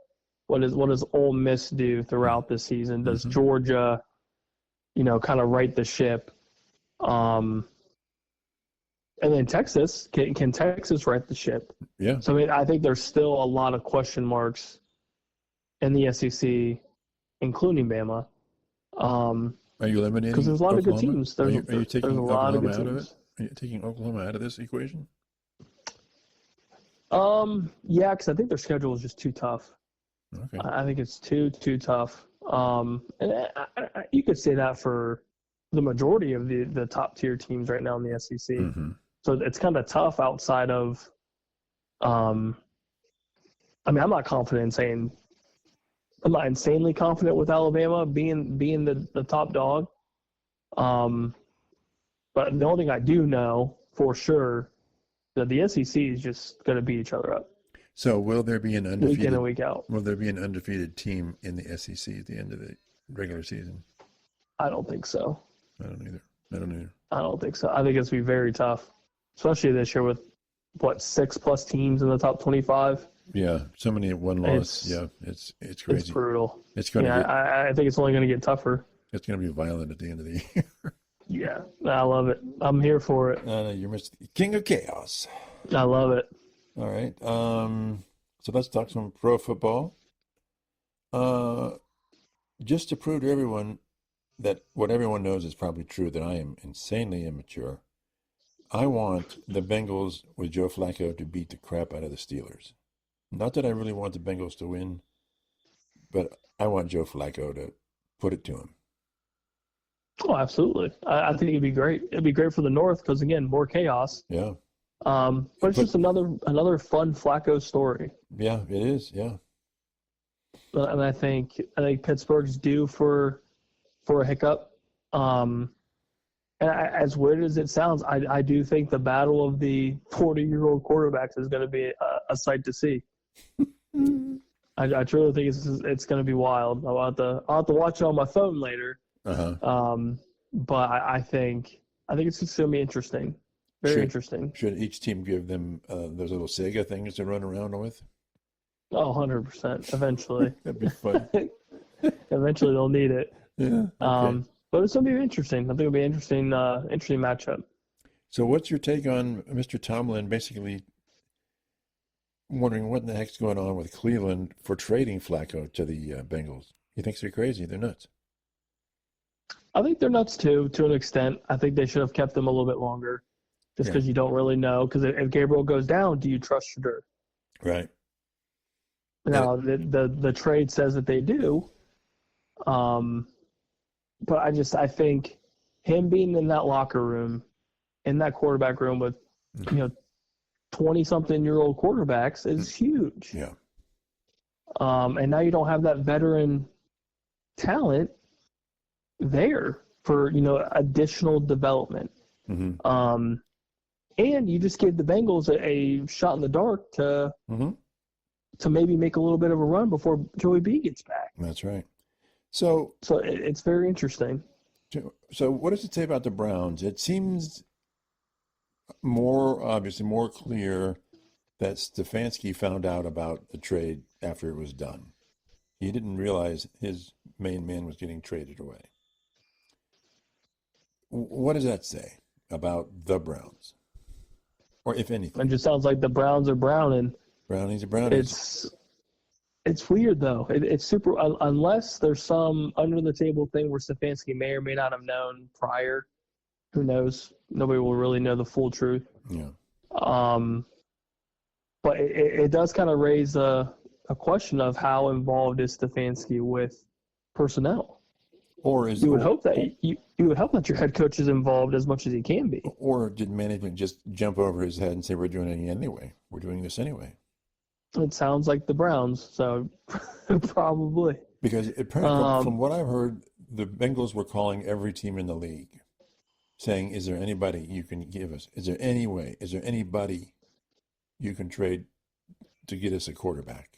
What does Ole Miss do throughout the season? Does mm-hmm. Georgia, kind of right the ship? And then Texas, can Texas right the ship? Yeah. So, I mean, I think there's still a lot of question marks in the SEC, including Bama. Are you eliminating Because there's a lot of good Oklahoma? teams. Are you There's taking a lot of Oklahoma good out of it? teams. Are you taking Oklahoma out of this equation? Yeah, because I think their schedule is just too tough. Okay. I think it's too tough. And you could say that for the majority of the top tier teams right now in the SEC. Mm-hmm. So it's kind of tough outside of. I mean, I'm not confident in saying. I'm not insanely confident with Alabama being the top dog. But the only thing I do know for sure that the SEC is just going to beat each other up. So will there be an undefeated week in and week out? Will there be an undefeated team in the SEC at the end of the regular season? I don't think so. I don't either. I don't think so. I think it's going to be very tough, especially this year with, 6+ teams in the top 25? Yeah, so many at one loss. It's crazy. It's brutal. It's going to get. I think it's only going to get tougher. It's going to be violent at the end of the year. Yeah, I love it. I'm here for it. You're Mr. King of Chaos. I love it. All right. So let's talk some pro football. Just to prove to everyone that what everyone knows is probably true, that I am insanely immature. I want the Bengals with Joe Flacco to beat the crap out of the Steelers. Not that I really want the Bengals to win, but I want Joe Flacco to put it to him. Oh, absolutely. I think it'd be great. It'd be great for the North because, again, more chaos. Yeah. But it's just another fun Flacco story. Yeah, it is. Yeah. And I think Pittsburgh's due for a hiccup. And as weird as it sounds, I do think the battle of the 40-year-old quarterbacks is going to be a sight to see. I truly think it's going to be wild. I'll have to watch it on my phone later. But I think it's just going to be interesting. Very interesting. Should each team give them those little Sega things to run around with? Oh, 100%. Eventually. That'd be fun. Eventually they'll need it. Yeah. Okay. But it's going to be interesting. I think it'll be an interesting matchup. So what's your take on Mr. Tomlin basically wondering what in the heck's going on with Cleveland for trading Flacco to the Bengals? He thinks they're crazy. They're nuts. I think they're nuts too, to an extent. I think they should have kept them a little bit longer just because you don't really know. Because if Gabriel goes down, do you trust Shadur? Right. Now, the trade says that they do. But I think him being in that locker room, in that quarterback room with, 20-something-year-old quarterbacks is huge. Yeah. And now you don't have that veteran talent there for, additional development. Mm-hmm. And you just gave the Bengals a shot in the dark to maybe make a little bit of a run before Joey B gets back. That's right. So it's very interesting. So what does it say about the Browns? It seems more clear that Stefanski found out about the trade after it was done. He didn't realize his main man was getting traded away. What does that say about the Browns? Or if anything? It just sounds like the Browns are browning. Brownies are brownies. It's weird, though. It's super – unless there's some under-the-table thing where Stefanski may or may not have known prior. Who knows? Nobody will really know the full truth. Yeah. But it does kind of raise a question of how involved is Stefanski with personnel. Or you would hope that you would hope that your head coach is involved as much as he can be. Or did management just jump over his head and say, we're doing it anyway? We're doing this anyway. It sounds like the Browns, so probably. Because apparently, from what I've heard, the Bengals were calling every team in the league, saying, is there anybody you can give us? Is there any way? Is there anybody you can trade to get us a quarterback?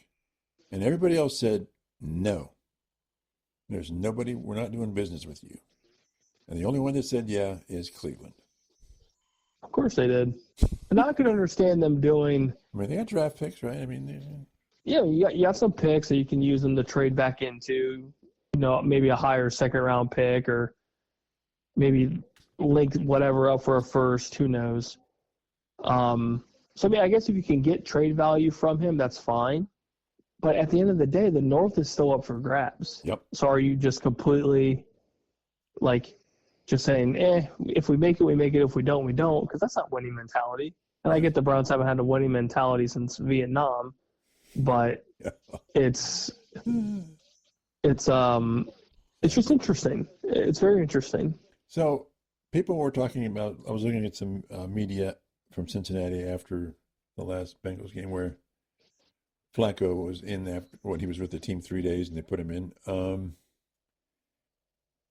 And everybody else said, no. There's nobody. We're not doing business with you. And the only one that said yeah is Cleveland. Of course they did. And I could understand them doing. I mean, they got draft picks, right? I mean, you got some picks that you can use them to trade back into. Maybe a higher second round pick, or maybe link whatever up for a first. Who knows? So, I mean, I guess if you can get trade value from him, that's fine. But at the end of the day, the North is still up for grabs. Yep. So are you just completely, just saying, if we make it, we make it. If we don't, we don't. Because that's not winning mentality. And I get the Browns haven't had a winning mentality since Vietnam. But it's just interesting. It's very interesting. So people were talking about, I was looking at some media from Cincinnati after the last Bengals game where Flacco was in after he was with the team 3 days and they put him in.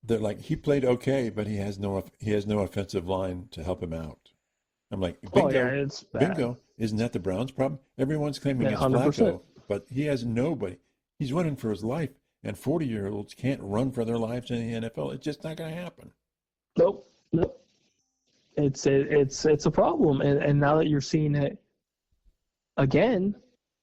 They're like, he played okay, but he has no offensive line to help him out. I'm like, bingo, it's bad. bingo. Isn't that the Browns' problem? Everyone's claiming it's 100%. Flacco, but he has nobody. He's running for his life, and 40-year-olds can't run for their lives in the NFL. It's just not going to happen. Nope. It's a problem, and now that you're seeing it again,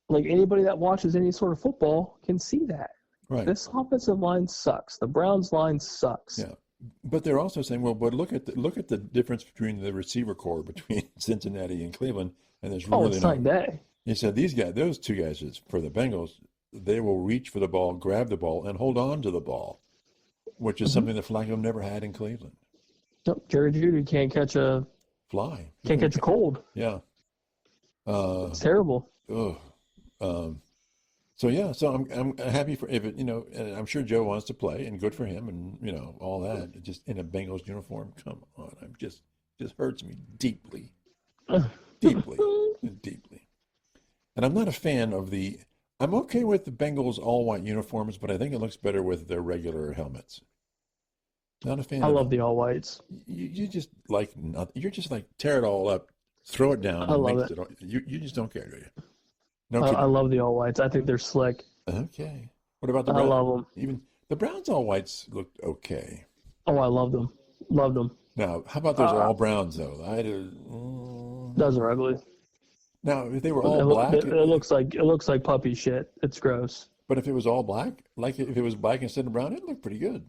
like anybody that watches any sort of football can see that. Right. This offensive line sucks. The Browns line sucks. Yeah. But they're also saying, well, but look at the difference between the receiver core between Cincinnati and Cleveland, and there's really it's night and day. He said those two guys for the Bengals, they will reach for the ball, grab the ball, and hold on to the ball, which is something that Flacco never had in Cleveland. Nope, Jerry Jeudy can't catch a fly. Can't catch a cold. Yeah. It's terrible. So I'm happy for and I'm sure Joe wants to play and good for him and all that. Just in a Bengals uniform, come on, just hurts me deeply, deeply. And I'm not a fan of I'm okay with the Bengals all white uniforms, but I think it looks better with their regular helmets. Not a fan. I love the all whites. You just you're just like tear it all up, throw it down. I love it. You just don't care, do you? No, I love the all whites. I think they're slick. Okay. What about the Browns? I love them. Even the Browns all whites looked okay. Oh, I love them. Love them. Now, how about those all browns though? Those are ugly. Now, if they were all black, it looks like puppy shit. It's gross. But if it was all black, like if it was black instead of brown, it looked pretty good.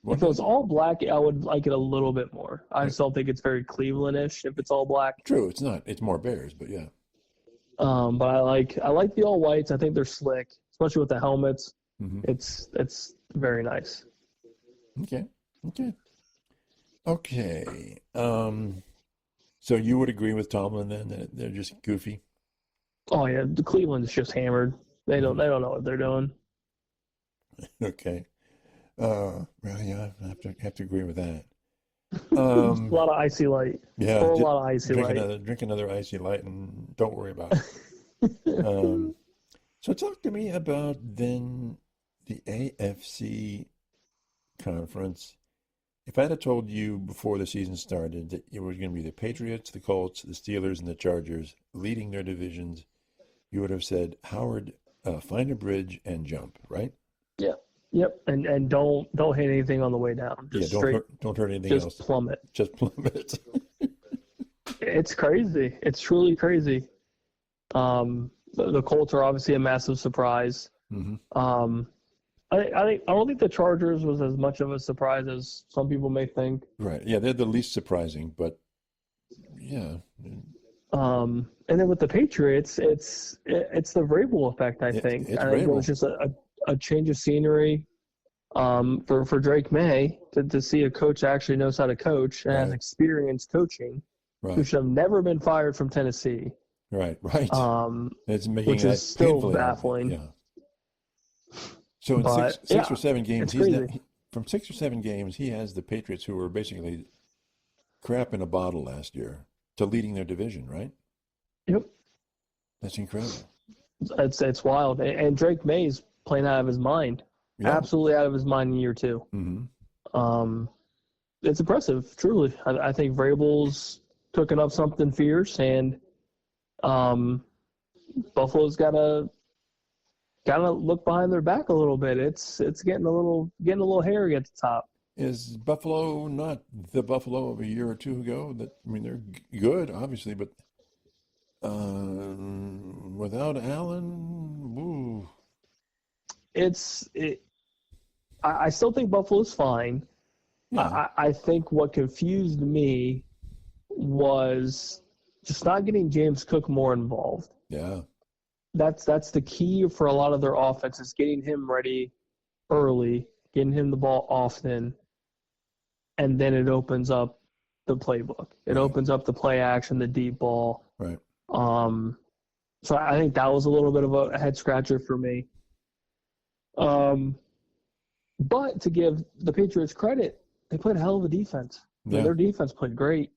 If it was all black, I would like it a little bit more. I just don't think it's very Cleveland-ish if it's all black. True, it's not. It's more Bears, but yeah. But I like the all whites. I think they're slick, especially with the helmets. Mm-hmm. It's very nice. Okay. So you would agree with Tomlin then that they're just goofy? Oh yeah, the Cleveland's just hammered. They don't know what they're doing. Okay. Well, yeah, I have to agree with that. A lot of icy light. Yeah, a lot of icy light. Drink another icy light and don't worry about it. So talk to me about then the AFC conference. If I had told you before the season started that it was going to be the Patriots, the Colts, the Steelers, and the Chargers leading their divisions, you would have said, Howard, find a bridge and jump, right? Yeah. Yep, and don't hit anything on the way down. Just don't hurt anything else. Just plummet. Just plummet. It's crazy. It's truly crazy. The Colts are obviously a massive surprise. Mm-hmm. I don't think the Chargers was as much of a surprise as some people may think. Right. Yeah, they're the least surprising, but yeah. And then with the Patriots, it's the Vrabel effect. I think it was just a change of scenery for Drake May to see a coach that actually knows how to coach and has experience coaching, who should have never been fired from Tennessee. Right. It's which is still baffling. Yeah. So in six or seven games, from 6 or 7 games, he has the Patriots, who were basically crap in a bottle last year, to leading their division, right? Yep. That's incredible. It's wild. And Drake May's playing out of his mind. Yeah. Absolutely out of his mind in year 2. Mm-hmm. It's impressive, truly. I think Vrabel's cooking up something fierce, and Buffalo's gotta look behind their back a little bit. It's getting a little hairy at the top. Is Buffalo not the Buffalo of a year or two ago? They're good, obviously, but without Allen, woo. I still think Buffalo's fine. Yeah. I think what confused me was just not getting James Cook more involved. Yeah. That's the key for a lot of their offense is getting him ready early, getting him the ball often, and then it opens up the playbook. It opens up the play action, the deep ball. Right. So I think that was a little bit of a head scratcher for me. But to give the Patriots credit, they played a hell of a defense. Yeah. Their defense played great.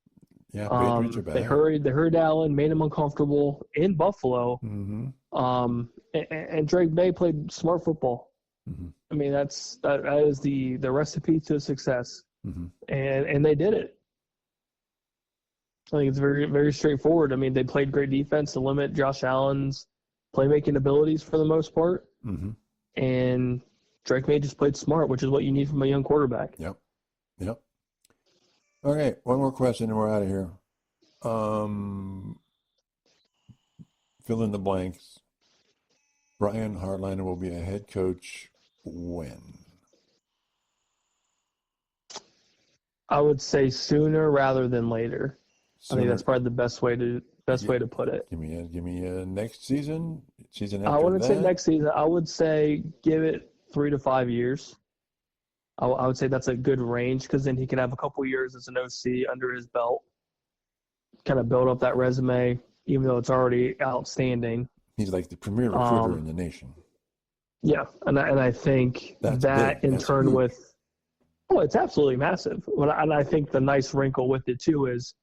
Yeah, Patriots are bad. They hurried Allen, made him uncomfortable in Buffalo. Mm-hmm. And Drake May played smart football. Mm-hmm. I mean, that is the recipe to success. Mm-hmm. And they did it. I think it's very, very straightforward. I mean, they played great defense to limit Josh Allen's playmaking abilities for the most part. Mm-hmm. And Drake May just played smart, which is what you need from a young quarterback. Yep. Okay, one more question and we're out of here. Fill in the blanks. Brian Hartline will be a head coach when? I would say sooner rather than later. Sooner. I think that's probably the best way to put it. Give me a next season after I wouldn't that. say next season. I would say give it 3 to 5 years. I would say that's a good range because then he can have a couple years as an OC under his belt, kind of build up that resume, even though it's already outstanding. He's like the premier recruiter in the nation. Yeah, and I think That's that big. in That's turn huge. with – it's absolutely massive. And I think the nice wrinkle with it too is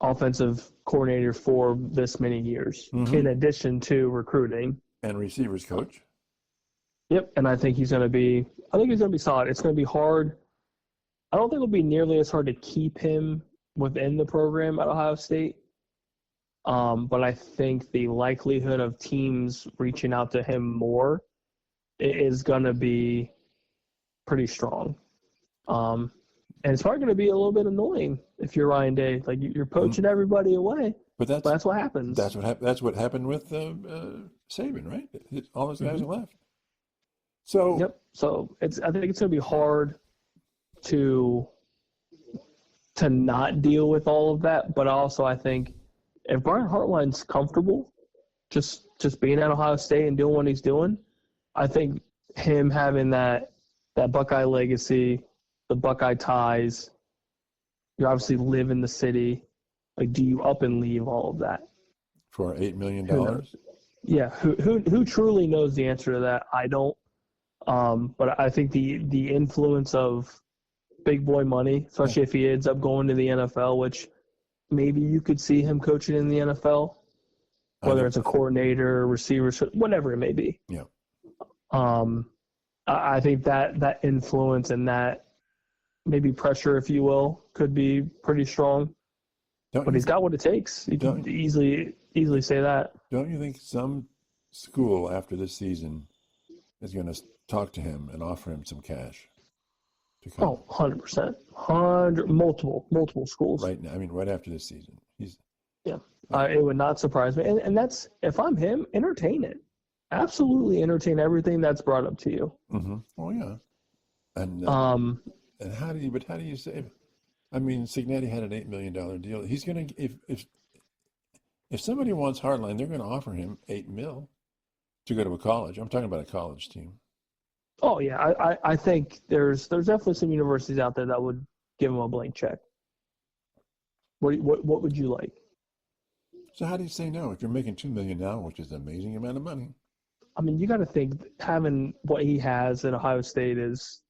offensive coordinator for this many years in addition to recruiting. And receivers coach. Yep, and I think he's going to be solid. It's going to be hard. I don't think it'll be nearly as hard to keep him within the program at Ohio State. But I think the likelihood of teams reaching out to him more is going to be pretty strong. And it's probably going to be a little bit annoying if you're Ryan Day. Like you're poaching everybody away. But that's what happens. That's what happened with Saban, right? All those guys are left. So yep. So I think it's going to be hard to not deal with all of that. But also, I think if Brian Hartline's comfortable just being at Ohio State and doing what he's doing, I think him having that Buckeye legacy, the Buckeye ties, you obviously live in the city. Like, do you up and leave all of that for $8 million? Yeah. Who truly knows the answer to that? I don't. But I think the influence of big boy money, especially if he ends up going to the NFL, which maybe you could see him coaching in the NFL, whether it's a coordinator, receiver, whatever it may be. Yeah. I think that influence and that maybe pressure, if you will, could be pretty strong. But he's got what it takes. You can easily say that. Don't you think some school after this season is going to talk to him and offer him some cash to come? Oh, 100%. Multiple schools. Right now, I mean, right after this season. It would not surprise me. And that's, if I'm him, entertain it. Absolutely entertain everything that's brought up to you. Mm-hmm. Oh, yeah. And how do you save it? I mean, Cignetti had an $8 million deal. He's going to, if somebody wants Hartline, they're going to offer him $8 million to go to a college. I'm talking about a college team. Oh yeah, I think there's definitely some universities out there that would give him a blank check. What would you like? So how do you say no if you're making $2 million now, which is an amazing amount of money? I mean, you got to think having what he has at Ohio State is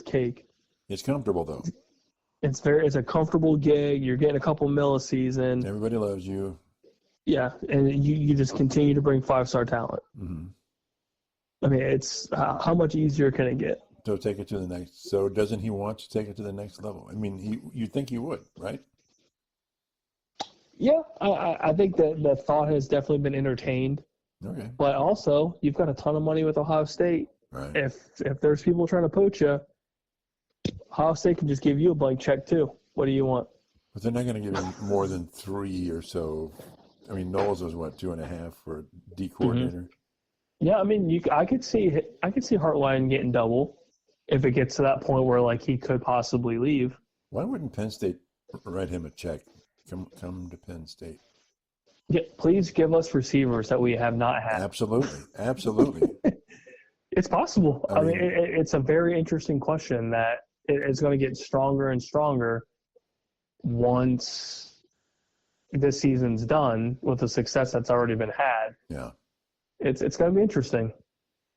cake. It's comfortable though. It's a comfortable gig. You're getting a couple mil a season. Everybody loves you. Yeah, and you just continue to bring 5-star talent. Mm-hmm. I mean, it's how much easier can it get? So take it to the next. So doesn't he want to take it to the next level? I mean, you'd think he would, right? Yeah, I think that the thought has definitely been entertained. Okay. But also, you've got a ton of money with Ohio State. Right. If there's people trying to poach you, Ohio State can just give you a blank check too. What do you want? But they're not going to give him more than 3 or so. I mean, Knowles was what, 2.5 for D coordinator. Mm-hmm. Yeah, I mean, I could see Hartline getting double if it gets to that point where like he could possibly leave. Why wouldn't Penn State write him a check Come to Penn State. Yeah, please give us receivers that we have not had. Absolutely. It's possible. I mean, it's a very interesting question that it's going to get stronger and stronger once this season's done with the success that's already been had. Yeah. It's going to be interesting.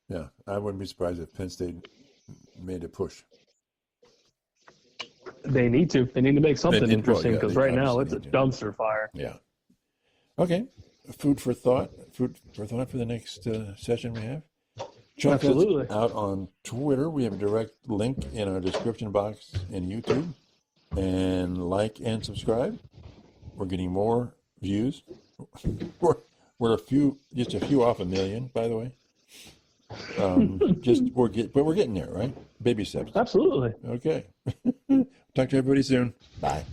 Yeah, I wouldn't be surprised if Penn State made a push. They need to. They need to make something interesting because right now it's a dumpster fire. Yeah. Okay. Food for thought. Food for thought for the next session we have. Check us out on Twitter. We have a direct link in our description box in YouTube. And like and subscribe. We're getting more views. We're just a few off a million, by the way. But we're getting there, right? Baby steps. Absolutely. Okay. Talk to everybody soon. Bye.